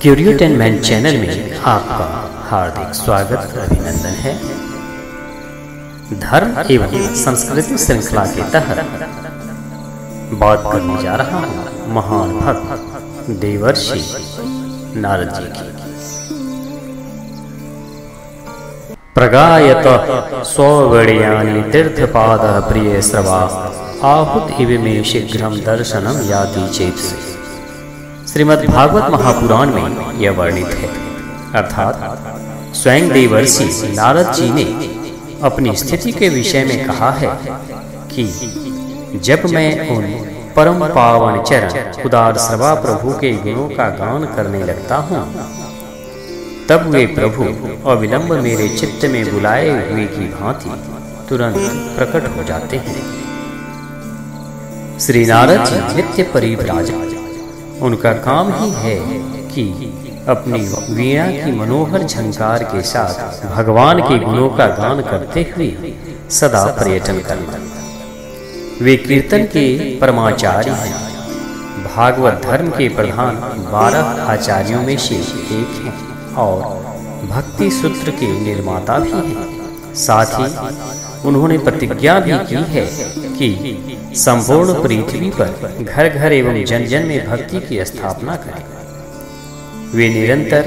क्यूरियोटेनमेंट channel में आपका हार्दिक स्वागत अभिनंदन है। धर्म एवं संस्कृति श्रृंखला के तहत बात करने जा रहा हूँ महान भक्त देवर्षि नारद जी की। प्रगायत स्ववर्यानि तीर्थपाद प्रिय श्रवा आहुत इव मे शीघ्रम दर्शनम याति चेतसि। श्रीमद् भागवत महापुराण में यह वर्णित है, अर्थात स्वयं देवर्षि नारद जी ने अपनी स्थिति के विषय में कहा है कि जब मैं उन परम पावन चरण उदार श्रवा प्रभु के गुणों का गान करने लगता हूँ, तब वे प्रभु अविलंब मेरे चित्त में बुलाए हुए की भांति तुरंत प्रकट हो जाते हैं। श्री नारद जी नित्य परिव्राजक, उनका काम ही है कि अपनी वीणा की मनोहर झंकार के साथ भगवान के गुणों का गान करते हुए सदा पर्यटन करना। वे कीर्तन के परमाचार्य हैं, भागवत धर्म के प्रधान 12 आचार्यों में से एक हैं और भक्ति सूत्र के निर्माता भी हैं। साथ ही उन्होंने प्रतिज्ञा भी की है कि संपूर्ण पृथ्वी पर घर घर एवं जन जन में भक्ति की स्थापना करें। वे निरंतर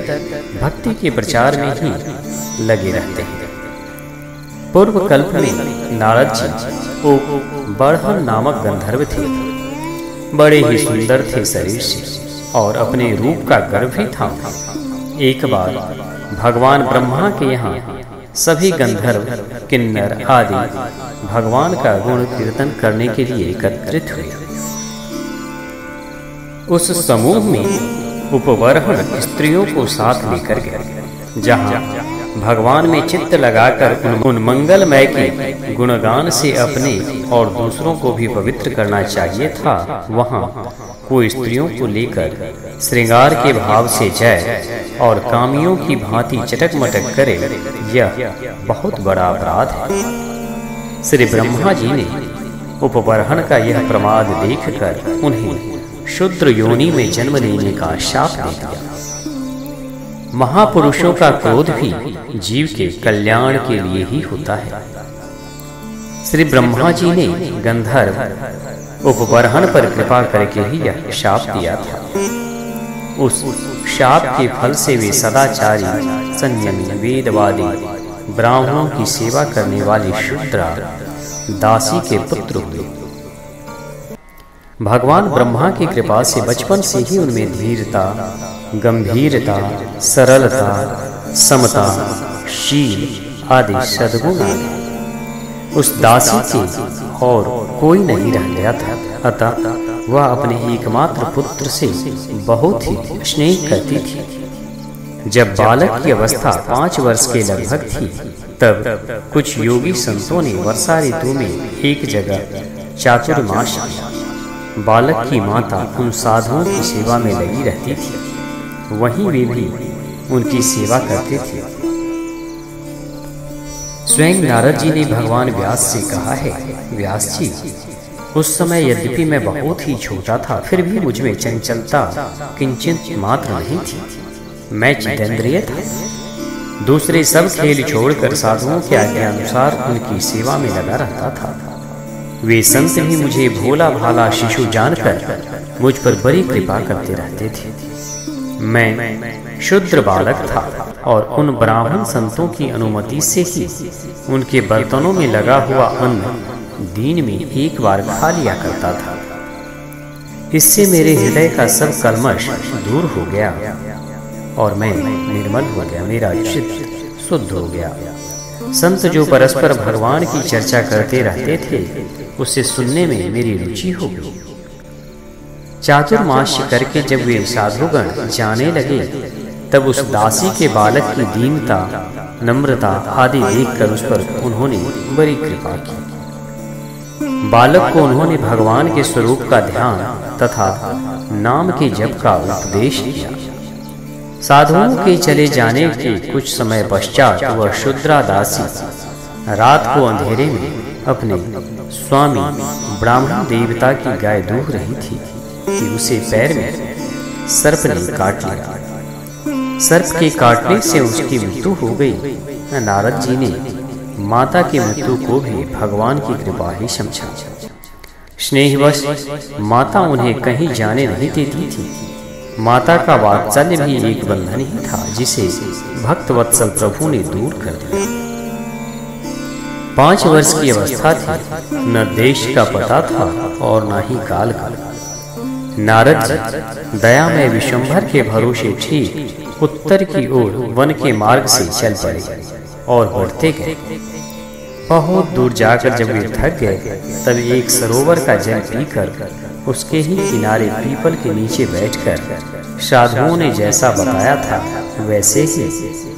भक्ति के प्रचार में ही लगे रहते हैं। पूर्व कल्प में नारद जी बड़हन नामक गंधर्व थे। बड़े ही सुंदर थे शरीर से और अपने रूप का गर्व भी था। एक बार भगवान ब्रह्मा के यहाँ सभी गंधर्व किन्नर आदि भगवान का गुण कीर्तन करने के लिए एकत्रित हुए। उस समूह में उपवरहण स्त्रियों को साथ लेकर गए। जहां भगवान में चित्त लगाकर उन मंगलमय के गुणगान से अपने और दूसरों को भी पवित्र करना चाहिए था, वहां कोई स्त्रियों को लेकर श्रृंगार के भाव से जाए और कामियों की भांति चटक मटक करे, यह बहुत बड़ा अपराध है। श्री ब्रह्मा जी ने उपवरहण का यह प्रमाद देखकर उन्हें शूद्र योनि में जन्म लेने का शाप दे दिया। महापुरुषों का क्रोध भी जीव के कल्याण के लिए ही होता है। श्री ब्रह्मा जी ने गंधर्व उपवरहण पर कृपा करके ही यह शाप दिया था। उस शाप के फल से वे सदाचारी, संयमी, वेदवादी, ब्राह्मणों की सेवा करने वाली शूद्रा दासी के पुत्र हुए। भगवान ब्रह्मा की कृपा से बचपन से ही उनमें धीरता, गंभीरता, सरलता, समता, शील आदि सद्गुण आ गए। उस दासी के और कोई नहीं रह गया था, अतः वह अपने एकमात्र पुत्र से बहुत ही स्नेह करती थी। जब बालक की अवस्था 5 वर्ष के लगभग थी, तब कुछ योगी संतों ने वर्षा ऋतु में एक जगह चातुर्मास किया। बालक की माता उन साधुओं की सेवा में लगी रहती थी, वहीं वे भी उनकी सेवा करते थे। स्वयं नारद जी ने भगवान व्यास से कहा है, व्यास जी, उस समय यद्यपि मैं बहुत ही छोटा था, फिर भी मुझ में चंचलता किंचित मात्र नहीं थी। मैं जितेंद्रिय था। दूसरे सब खेल छोड़कर साधुओं के आज्ञा अनुसार उनकी सेवा में लगा रहता था। वे संत भी मुझे भोला भाला शिशु जानकर मुझ पर बड़ी कृपा करते रहते थे। मैं शुद्र बालक था और उन ब्राह्मण संतों की अनुमति से ही उनके बर्तनों में लगा हुआ अन्न दिन में एक बार खा लिया करता था। इससे मेरे हृदय का सब कल्मश दूर हो गया और मैं निर्मल हो गया, मेरा चित्त शुद्ध हो गया। संत जो परस्पर भगवान की चर्चा करते रहते थे, उसे सुनने में मेरी रुचि हो गई। चातुर्मास करके जब वे साधुगण जाने लगे, तब उस दासी के बालक की दीनता, नम्रता आदि देखकर उस पर उन्होंने बड़ी कृपा की। बालक को उन्होंने भगवान के स्वरूप का ध्यान तथा नाम के जप का उपदेश दिया। साधुओं के चले जाने के कुछ समय पश्चात वह शूद्रा दासी रात को अंधेरे में अपने स्वामी ब्राह्मण देवता की गाय दूह रही थी कि उसे पैर में सर्प ने काट लिया। सर्प के काटने से उसकी मृत्यु हो गई। नारद जी ने माता की मृत्यु को भी भगवान की कृपा ही समझा। स्नेहवश माता उन्हें कहीं जाने नहीं देती थी। माता का वात्सल्य भी एक बंधन ही था जिसे भक्त वत्सल प्रभु ने दूर कर दिया। 5 वर्ष की अवस्था थी, न देश का पता था और न ही काल का। नारद जी दया में विश्वंभर के भरोसे ठीक उत्तर की ओर वन के मार्ग से चल पड़े और बढ़ते गए। बहुत दूर जाकर जब वे थक गए तब एक सरोवर का जल पीकर उसके ही किनारे पीपल के नीचे बैठकर साधुओं ने जैसा बताया था वैसे ही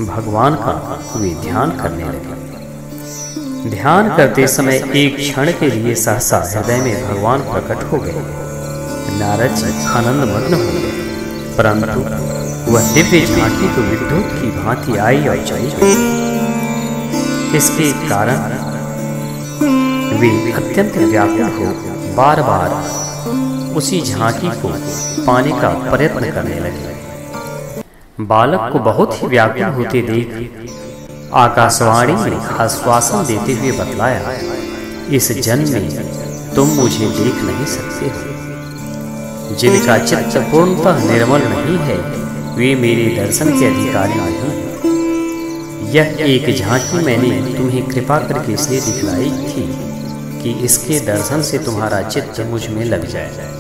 भगवान का वे ध्यान करने लगे। ध्यान करते समय एक क्षण के लिए सहसा हृदय में भगवान प्रकट हो गए। नारद जी आनंद मग्न हो गए, परंतु वह दिव्य झांकी तो विद्युत की भांति आई और चली गई। इसके कारण वे अत्यंत व्याकुल हो बार बार उसी झांकी को पाने का प्रयत्न करने लगे। बालक को बहुत ही व्याकुल होते देख आकाशवाणी ने आश्वासन देते हुए बतलाया, इस जन्म में तुम मुझे देख नहीं सकते हो। जिनका चित्त पूर्णतः निर्मल नहीं है वे मेरे दर्शन के अधिकारी नहीं हैं। यह एक झांकी मैंने तुम्हें कृपा करके इसलिए दिखलाई थी कि इसके दर्शन से तुम्हारा चित्त मुझ में लग जाए।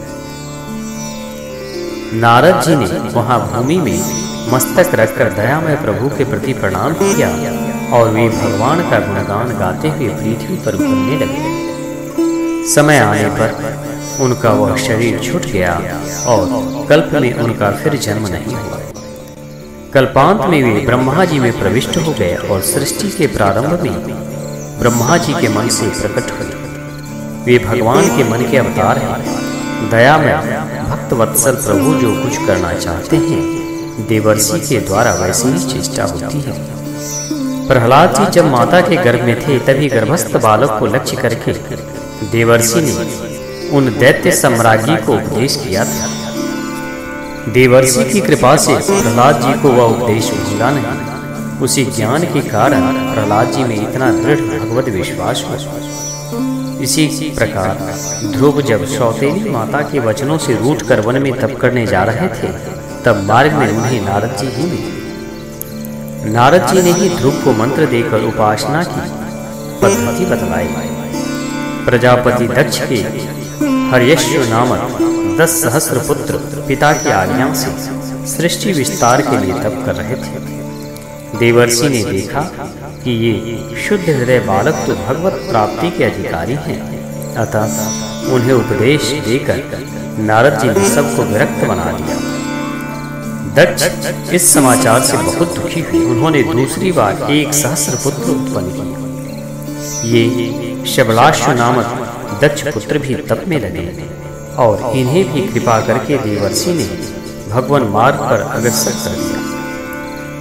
नारद जी ने वहां भूमि में मस्तक रखकर दया में प्रभु के प्रति प्रणाम किया और वे भगवान का गुणगान गाते हुए पृथ्वी पर घूमने लगे। समय आने पर उनका वह शरीर छूट गया और कल्प में उनका फिर जन्म नहीं हुआ। कल्पांत में वे ब्रह्मा जी में प्रविष्ट हो गए और सृष्टि के प्रारंभ में ब्रह्मा जी के मन से प्रकट हुए। वे भगवान के मन के अवतार हैं। दया में भक्त वत्सल प्रभु जो कुछ करना चाहते हैं देवर्षि के द्वारा वैसी ही चेष्टा होती है। प्रहलाद जी जब माता के गर्भ में थे तभी गर्भस्थ बालक को लक्ष्य करके देवर्षि ने उन दैत्य सम्राज्ञी को उपदेश किया था। देवर्षि की कृपा से प्रहलाद जी को वह उपदेश भूला नहीं। उसी ज्ञान के कारण प्रहलाद जी में इतना दृढ़ भगवत विश्वास हुआ। इसी प्रकार ध्रुव जब सौतेली माता के वचनों से रूठकर वन में तप करने जा रहे थे तब मार्ग में उन्हें नारद जी ही मिले। नारद जी ने ही ध्रुव को मंत्र देकर उपासना की पद्धति बतलाई। प्रजापति दक्ष के हर्यश्व नामक 10 सहस्र पुत्र पिता की आज्ञा से सृष्टि विस्तार के लिए तप कर रहे थे। देवर्षि ने देखा कि ये शुद्ध हृदय बालक तो भगवत प्राप्ति के अधिकारी हैं, अतः उन्हें उपदेश देकर नारद जी ने सबको विरक्त बना दिया। दक्ष इस समाचार से बहुत दुखी हुए। उन्होंने दूसरी बार 1 सहस्र पुत्र उत्पन्न किए। ये शबलाश्व नामक दक्ष पुत्र भी तप में लगे और इन्हें भी कृपा करके देवर्षि ने भगवान मार्ग पर अग्रसर कर दिया।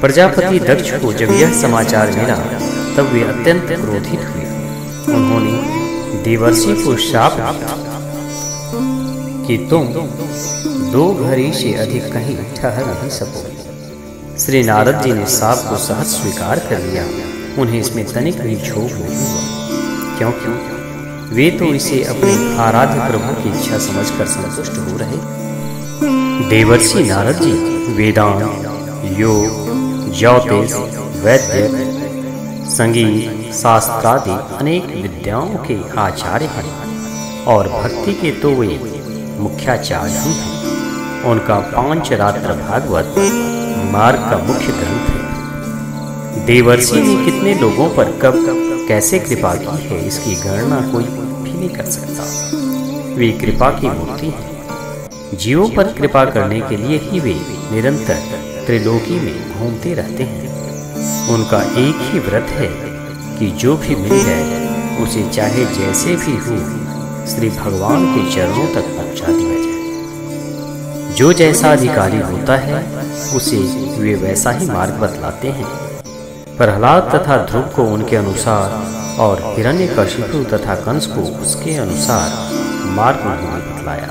प्रजापति दक्ष को जब यह समाचार मिला तब वे अत्यंत क्रोधित हुए। उन्होंने देवर्षि को शाप दिया कि तुम 2 घड़ी से अधिक कहीं ठहर नहीं सकोगे। श्री नारद जी ने शाप को सहज स्वीकार कर लिया। उन्हें इसमें तनिक भी क्षोभ नहीं हुआ, क्योंकि वे तो इसे अपने आराध्य प्रभु की इच्छा समझकर संतुष्ट हो रहे। देवर्षि नारद जी वेदांत, योग, ज्योतिष, वैद्य, संगीत, शास्त्रादि अनेक विद्याओं के आचार्य हैं और भक्ति के तो वे मुख्याचार्य ही हैं। उनका पांचरात्र भागवत मार्ग का मुख्य ग्रंथ है। देवर्षि ने कितने लोगों पर कब कैसे कृपा की है इसकी गणना कोई भी नहीं कर सकता। वे कृपा की मूर्ति हैं। जीवों पर कृपा करने के लिए ही वे निरंतर त्रिलोकी में घूमते रहते हैं। उनका एक ही व्रत है कि जो भी मिल जाए उसे चाहे जैसे भी हो श्री भगवान के चरणों तक पहुंचा दिया जाए। जो जैसा अधिकारी होता है उसे वे वैसा ही मार्ग बतलाते हैं। प्रहलाद तथा ध्रुव को उनके अनुसार और हिरण्यकशिपु तथा कंस को उसके अनुसार मार्ग बतलाया।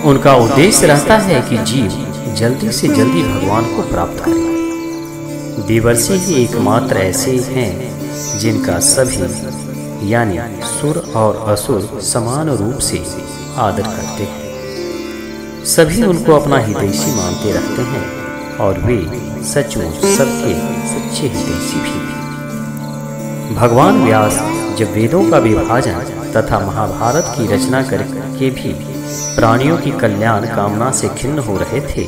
उनका उद्देश्य रहता है कि जीव जल्दी से जल्दी भगवान को प्राप्त करें। देवर्षि ही एकमात्र ऐसे हैं जिनका सभी यानी सुर और असुर समान रूप से आदर करते हैं। सभी उनको अपना हितैषी मानते रहते हैं और वे सचमुच सबके सच्चे हितैषी भी। भगवान व्यास जब वेदों का विभाजन तथा महाभारत की रचना करके भी प्राणियों की कल्याण कामना से खिन्न हो रहे थे,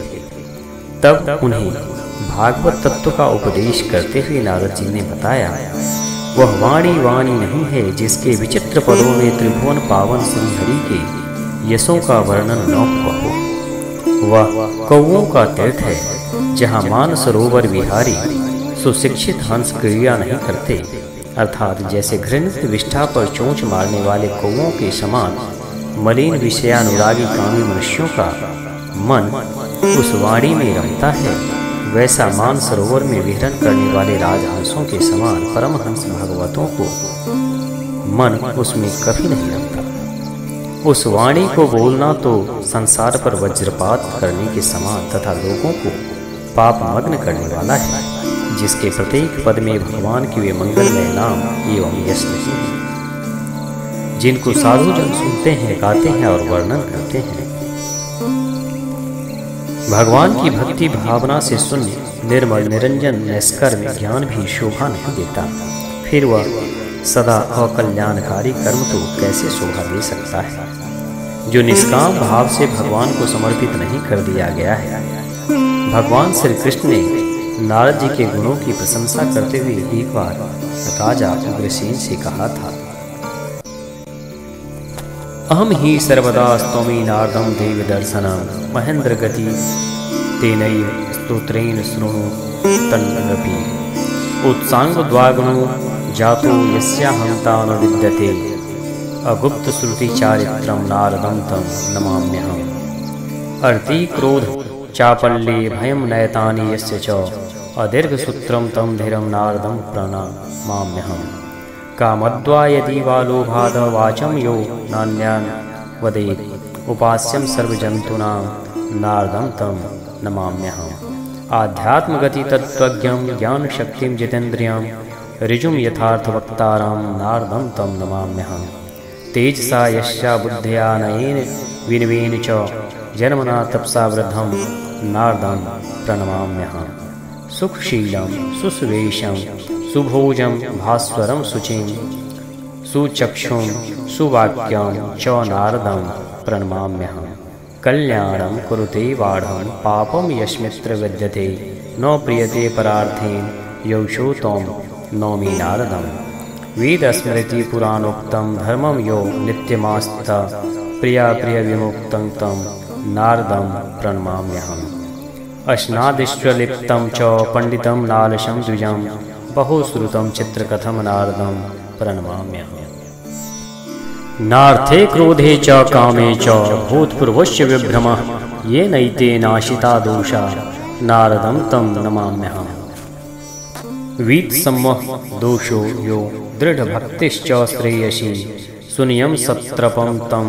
तब उन्हें भागवत तत्व का उपदेश करते हुए नारद जी ने बताया, वह वाणी वाणी नहीं है जिसके विचित्र पदों में त्रिभुवन पावन श्री हरि के यशों का वर्णन न हो। वह कौओं का तीर्थ है जहाँ मानसरोवर विहारी सुशिक्षित हंस क्रिया नहीं करते, अर्थात जैसे घृणित विष्ठा पर चोंच मारने वाले कौओं के समान मलिन विषयानुरागी कामी मनुष्यों का मन उस वाणी में रमता है, वैसा मानसरोवर में विहरण करने वाले राजहंसों के समान परमहंस भागवतों को मन उसमें कभी नहीं रमता। उस वाणी को बोलना तो संसार पर वज्रपात करने के समान तथा लोगों को पाप मग्न करने वाला है, जिसके प्रत्येक पद में भगवान की वे मंगलमय नाम एवं यश नहीं है, जिनको साधु जन सुनते हैं, गाते हैं और वर्णन करते हैं। भगवान की भक्ति भावना से शून्य निर्मल निरंजन निष्कर्म ज्ञान भी शोभा नहीं देता, फिर वह सदा अकल्याणकारी कर्म तो कैसे शोभा दे सकता है, जो निष्काम भाव से भगवान को समर्पित नहीं कर दिया गया है। भगवान श्री कृष्ण ने नारद जी के गुणों की प्रशंसा करते हुए एक बार राजा उग्रसेन से कहा था, अहम ही सर्वदा स्तौमि नारदं देव दर्शनम महेंद्र गति तेनैव स्तोत्रेण शृणु तन्नपि उत्सांग द्वागुणो जातो यस्याहं तान् विद्यते अगुप्त श्रुति चारित्रं नारदं तं नमाम्यहम्। अर्ति क्रोध चापल्ये भयं नयतानि यस्य च अदीर्घ सूत्रं तं धीरं नारदं प्रणमाम्यहम्। कामद्वा यदि वा लोभाद वाचं यो नान्यान् वदेत् उपास्यं सर्वजन्तूनां नारदं तं नमाम्यहम्। आध्यात्मगति तत्त्वज्ञं ज्ञानशक्तिं जितेन्द्रियं ऋजुं यथार्थवक्तारं नारदं तं नमाम्यहम्। तेजसा यस्या बुद्ध्या नयेन विनवेन च जन्मना तपसा वृद्धं नारदं प्रणमाम्यहम्। सुखशीलं सुसुवेशं सुभोजं भास्वरं शुचिं सुचक्षुं सुवाक्यं च नारदं प्रणमाम्यहम्। कल्याणं कुरुते वाढं पापं यस्मित्र विद्यते न प्रियते परार्थेन यौषो तं नौमि नारदम्। वेद स्मृति पुराणोक्तं धर्मं यो नित्यमास्त प्रिया प्रिय विमुक्तं तं नारदं प्रणमाम्यहम्। अश्नादिष्टलिप्तं च पंडितं नालशं द्विजं बहुश्रुतं चित्रकथं नारदं प्रणमाम्यहम्। नार्थे क्रोधे च कामे च भूतपूर्वस्य विभ्रमः ये नैते नाशिता दोषा नारदं तं नमाम्यहम्। वीतसम्मोह दोषो यो दृढ़भक्तिश्च श्रेयसी सुनियं सत्रपं तं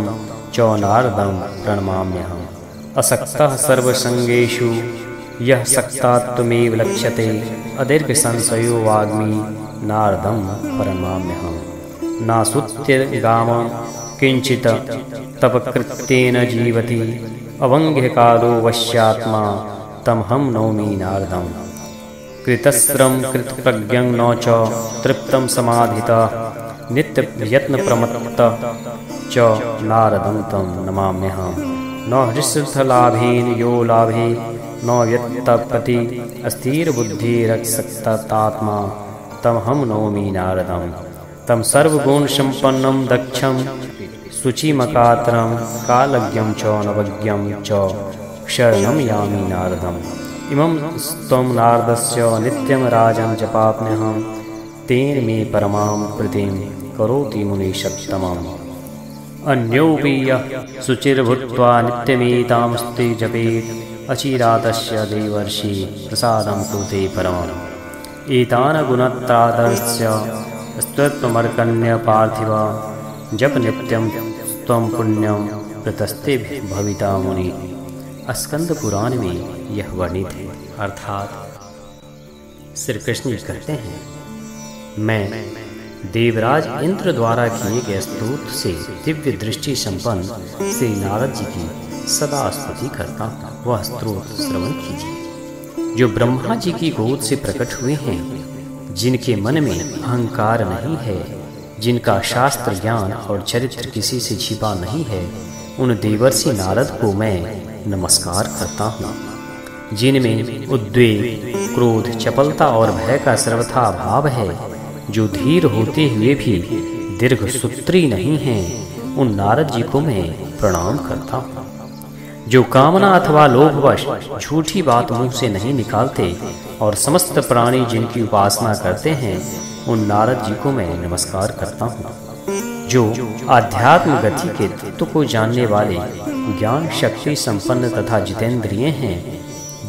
च नारदं प्रणमाम्यहम्। असक्तः सर्वसंगेषु यः सक्तात्वमेव लक्ष्यते अदीर्घ संशयो वाग्मी नारदं प्रणमाम्यहम्। नासुत्यगामं किंचित् तपकृत्येन जीवति अवंघ्यकालो वश्यात्मा तमहं नौमि नारदम्। कृतस्त्रं कृतप्रज्ञं न च तृप्तं समाधितः नित्ययत्नप्रमत्तः च नारदं तं नमाम्यहम्। न हृष्यर्थलाभेन यो लाभे न व्यत्तपति अस्थिरबुद्धिरसक्तात्मा तमहं नौमि नारदम्। तं सर्वगुणसम्पन्नं दक्षं शुचिमकातरं कालज्ञं च नवज्ञं च शरणं यामि नारदम्। इमं स्त्वं नारदस्य नित्यं राजं जपाम्यहं तेन मे परमां प्रीतिं करोति मुनिषत्तमम्। अन्योऽपि यः शुचिर्भूत्वा नित्यमेतां स्ते जपेत् अचिरातस्य देवर्षि प्रसादं कुरुते परमम्। एतान् गुणत्रादर्श्य स्तोत्रमर्कण्य पार्थिव जप नित्यं त्वं पुण्यं प्रतस्ते भविता मुनि। स्कंद पुराण में यह वर्णित है। अर्थात श्री कृष्ण जी कहते हैं, मैं देवराज इंद्र द्वारा किए गए स्तोत्र से दिव्य दृष्टि संपन्न श्री नारद जी की सदा स्तुति करता हूँ। वह स्तोत्र श्रवण कीजिए जो ब्रह्मा जी की गोद से प्रकट हुए हैं, जिनके मन में अहंकार नहीं है, जिनका शास्त्र ज्ञान और चरित्र किसी से छिपा नहीं है। उन देवर्षि नारद को मैं नमस्कार करता हूँ, जिनमें उद्वेग, क्रोध, चपलता और भय का सर्वथा अभाव है, जो धीर होते हुए भी दीर्घ सूत्री नहीं हैं। उन नारद जी को मैं प्रणाम करता हूँ, जो कामना अथवा लोभवश झूठी बात मुंह से नहीं निकालते और समस्त प्राणी जिनकी उपासना करते हैं। उन नारद जी को मैं नमस्कार करता हूँ, जो आध्यात्म गति के तत्व को जानने वाले, ज्ञान शक्ति संपन्न तथा जितेंद्रिय हैं,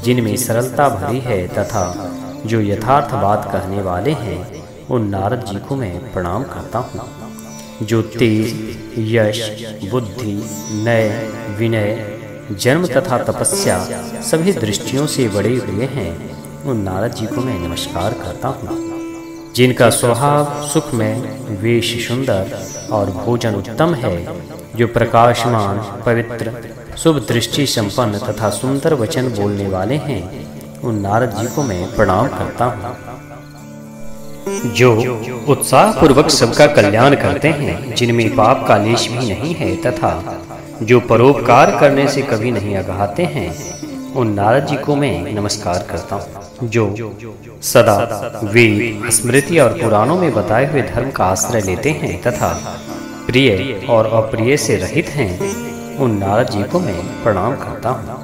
जिनमें सरलता भरी है तथा जो यथार्थ बात कहने वाले हैं। उन नारद जी को मैं प्रणाम करता हूँ, जो तेज, यश, बुद्धि, नय, विनय, जन्म तथा तपस्या सभी दृष्टियों से बड़े हुए हैं। उन नारद जी को मैं नमस्कार करता हूँ, जिनका स्वभाव सुखमय, वेश सुंदर और भोजन उत्तम है, जो प्रकाशमान, पवित्र, शुभ दृष्टि संपन्न तथा सुंदर वचन बोलने वाले हैं। उन नारद जी को मैं प्रणाम करता हूँ, जो उत्साह पूर्वक सबका कल्याण करते हैं, जिनमें पाप का लेश भी नहीं है तथा जो परोपकार करने से कभी नहीं अघाते हैं। उन नारद जी को मैं नमस्कार करता हूँ, जो सदा वेद, स्मृति और पुराणों में बताए हुए धर्म का आश्रय लेते हैं तथा प्रिय और अप्रिय से रहित हैं। उन नारद जी को मैं प्रणाम करता हूँ,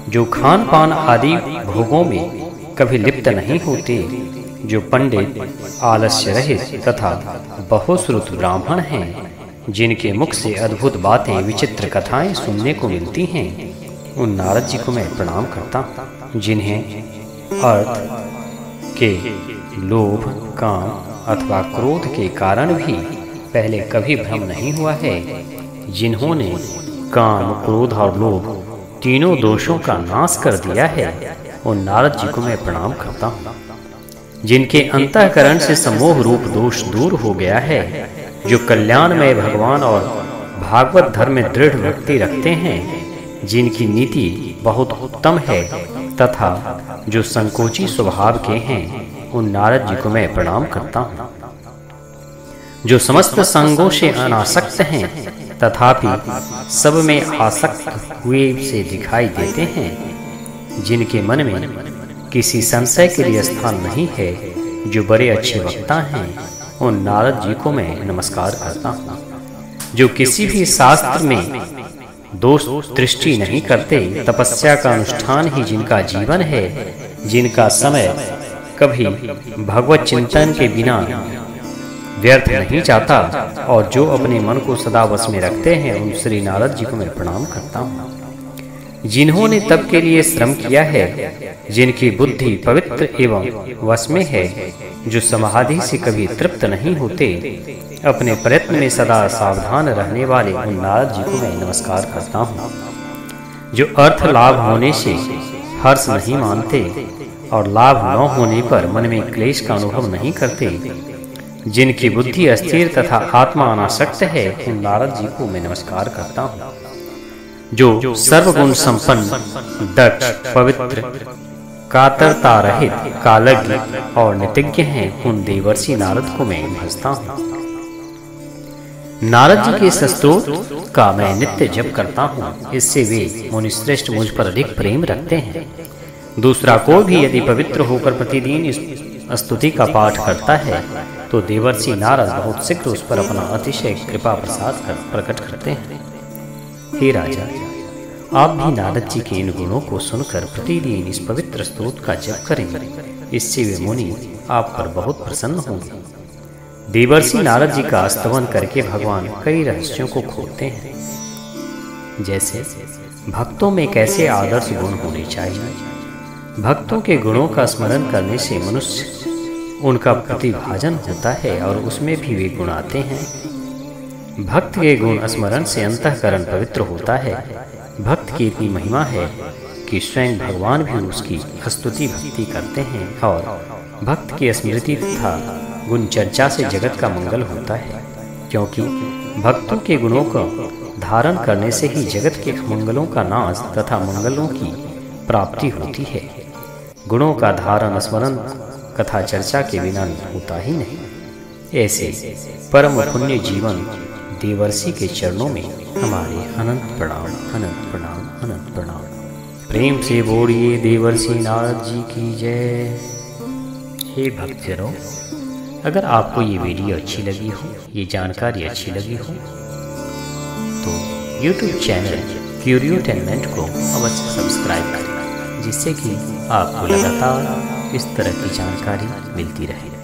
जो खान पान आदि भोगों में कभी लिप्त नहीं होते, जो पंडित, आलस्य रहित तथा बहुश्रुत ब्राह्मण हैं, जिनके मुख से अद्भुत बातें, विचित्र कथाएं सुनने को मिलती हैं। उन नारद जी को मैं प्रणाम करता हूँ, जिन्हें अर्थ के लोभ, काम अथवा क्रोध के कारण भी पहले कभी भ्रम नहीं हुआ है, जिन्होंने काम, क्रोध और लोभ तीनों दोषों का नाश कर दिया है। उन नारद जी को मैं प्रणाम करता हूँ, जिनके अंतःकरण से सम्मोह रूप दोष दूर हो गया है, जो कल्याणमय भगवान और भागवत धर्म में दृढ़ भक्ति रखते हैं, जिनकी नीति बहुत उत्तम है तथा जो संकोची स्वभाव के हैं। उन नारद जी को मैं प्रणाम करता हूँ, जो समस्त संगों से अनासक्त हैं तथापि सब में आसक्त हुए से दिखाई देते हैं, जिनके मन में किसी संशय के लिए स्थान नहीं है, जो बड़े अच्छे वक्ता हैं। उन नारद जी को मैं नमस्कार करता हूँ, जो किसी भी शास्त्र में दोष दृष्टि नहीं करते, तपस्या का अनुष्ठान ही जिनका जीवन है, जिनका समय कभी भगवत चिंतन के बिना व्यर्थ नहीं जाता और जो अपने मन को सदा वश में रखते हैं। उन श्री नारद जी को मैं प्रणाम करता हूँ, जिन्होंने तप के लिए श्रम किया है, जिनकी बुद्धि पवित्र एवं वश में है, जो समाधि से कभी तृप्त नहीं होते, अपने प्रयत्न में सदा सावधान रहने वाले। उन नारद जी को मैं नमस्कार करता हूँ, जो अर्थ लाभ होने से हर्ष नहीं मानते और लाभ न होने पर मन में क्लेश का अनुभव नहीं करते, जिनकी बुद्धि अस्थिर तथा आत्मा अनासक्त है। उन नारद जी को मैं नमस्कार करता हूँ, जो सर्वगुण संपन्न, दक्ष, पवित्र, कातरता रहित, कालज्ञ और नितिज्ञ हैं। उन देवर्षि नारद को मैं भजता हूँ। नारद जी के स्तोत्र का मैं नित्य जप करता हूँ, इससे वे मुनिश्रेष्ठ मुझ पर अधिक प्रेम रखते हैं। दूसरा कोई भी यदि पवित्र होकर प्रतिदिन इस स्तुति का पाठ करता है, तो देवर्षि नारद बहुत शीघ्र उस पर अपना अतिशय कृपा प्रसाद प्रकट करते हैं। हे राजा, आप भी नारद जी के इन गुणों को सुनकर प्रतिदिन इस पवित्र स्तोत्र का जप करें, इससे वे मुनि आप पर बहुत प्रसन्न होंगे। देवर्षि नारद जी का स्तवन करके भगवान कई रहस्यों को खोलते हैं, जैसे भक्तों में कैसे आदर्श गुण होने चाहिए। भक्तों के गुणों का स्मरण करने से मनुष्य उनका प्रतिभाजन होता है और उसमें भी वे गुण आते हैं। भक्त के गुण स्मरण से अंतःकरण पवित्र होता है, भक्त की इतनी महिमा है कि स्वयं भगवान भी उसकी स्तुति भक्ति करते हैं और भक्त की स्मृति तथा गुण चर्चा से जगत का मंगल होता है, क्योंकि भक्तों के गुणों को धारण करने से ही जगत के मंगलों का नाश तथा मंगलों की प्राप्ति होती है। गुणों का धारण स्मरण कथा चर्चा के बिना होता ही नहीं। ऐसे परम पुण्य जीवन देवर्षि के चरणों में हमारे अनंत प्रणाम, अनंत प्रणाम, अनंत प्रणाम। प्रेम से बोलिए देवर्षि नारद जी की जय। हे भक्तजनों, अगर आपको ये वीडियो अच्छी लगी हो, ये जानकारी अच्छी लगी हो, तो YouTube चैनल क्यूरियोटेनमेंट को अवश्य सब्सक्राइब करें, जिससे कि आपको लगातार इस तरह की जानकारी मिलती रहे।